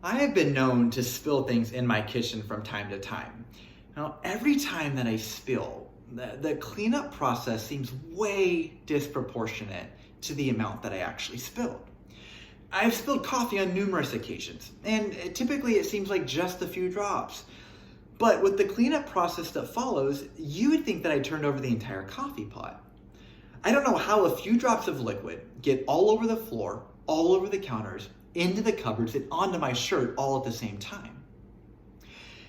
I have been known to spill things in my kitchen from time to time. Now, every time that I spill, the cleanup process seems way disproportionate to the amount that I actually spilled. I've spilled coffee on numerous occasions, and typically it seems like just a few drops. But with the cleanup process that follows, you would think that I turned over the entire coffee pot. I don't know how a few drops of liquid get all over the floor, all over the counters, into the cupboards, and onto my shirt all at the same time.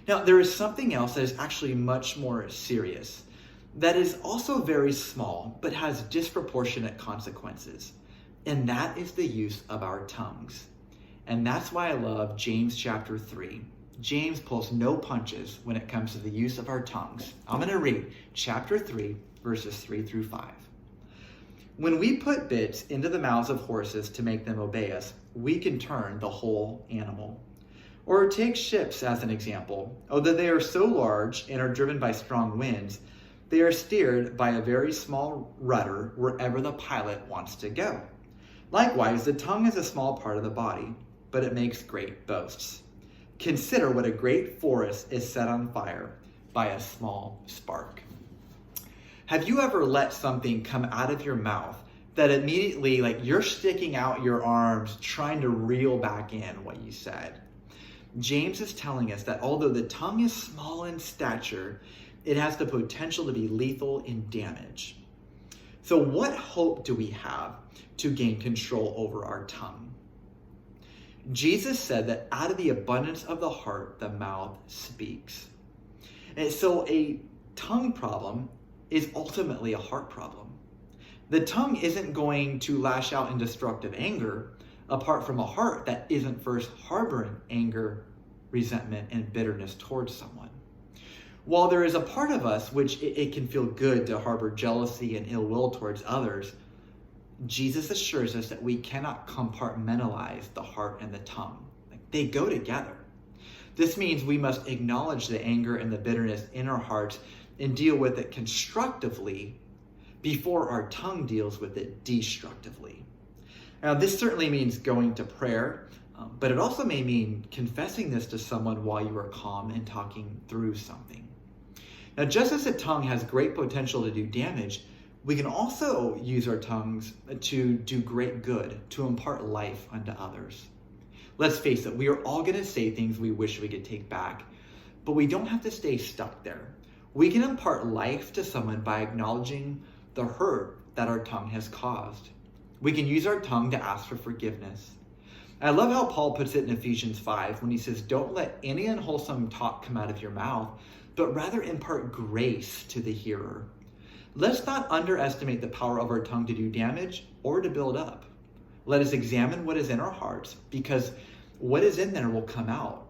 Now, there is something else that is actually much more serious, that is also very small, but has disproportionate consequences. And that is the use of our tongues. And that's why I love James chapter 3. James pulls no punches when it comes to the use of our tongues. I'm going to read chapter 3, verses 3 through 5. When we put bits into the mouths of horses to make them obey us, we can turn the whole animal. Or take ships as an example. Although they are so large and are driven by strong winds, they are steered by a very small rudder wherever the pilot wants to go. Likewise, the tongue is a small part of the body, but it makes great boasts. Consider what a great forest is set on fire by a small spark. Have you ever let something come out of your mouth that immediately, like, you're sticking out your arms trying to reel back in what you said? James is telling us that although the tongue is small in stature, it has the potential to be lethal in damage. So what hope do we have to gain control over our tongue? Jesus said that out of the abundance of the heart, the mouth speaks. And so a tongue problem is ultimately a heart problem. The tongue isn't going to lash out in destructive anger apart from a heart that isn't first harboring anger, resentment, and bitterness towards someone. While there is a part of us which it can feel good to harbor jealousy and ill will towards others, Jesus assures us that we cannot compartmentalize the heart and the tongue. They go together. This means we must acknowledge the anger and the bitterness in our hearts and deal with it constructively before our tongue deals with it destructively. Now, this certainly means going to prayer, but it also may mean confessing this to someone while you are calm and talking through something. Now, just as the tongue has great potential to do damage, we can also use our tongues to do great good, to impart life unto others. Let's face it, we are all going to say things we wish we could take back, but we don't have to stay stuck there. We can impart life to someone by acknowledging the hurt that our tongue has caused. We can use our tongue to ask for forgiveness. I love how Paul puts it in Ephesians 5 when he says, "Don't let any unwholesome talk come out of your mouth, but rather impart grace to the hearer." Let's not underestimate the power of our tongue to do damage or to build up. Let us examine what is in our hearts, because what is in there will come out.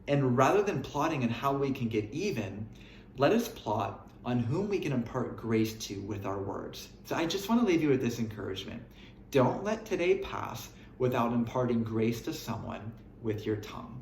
And rather than plotting on how we can get even, let us plot on whom we can impart grace to with our words. So I just want to leave you with this encouragement. Don't let today pass without imparting grace to someone with your tongue.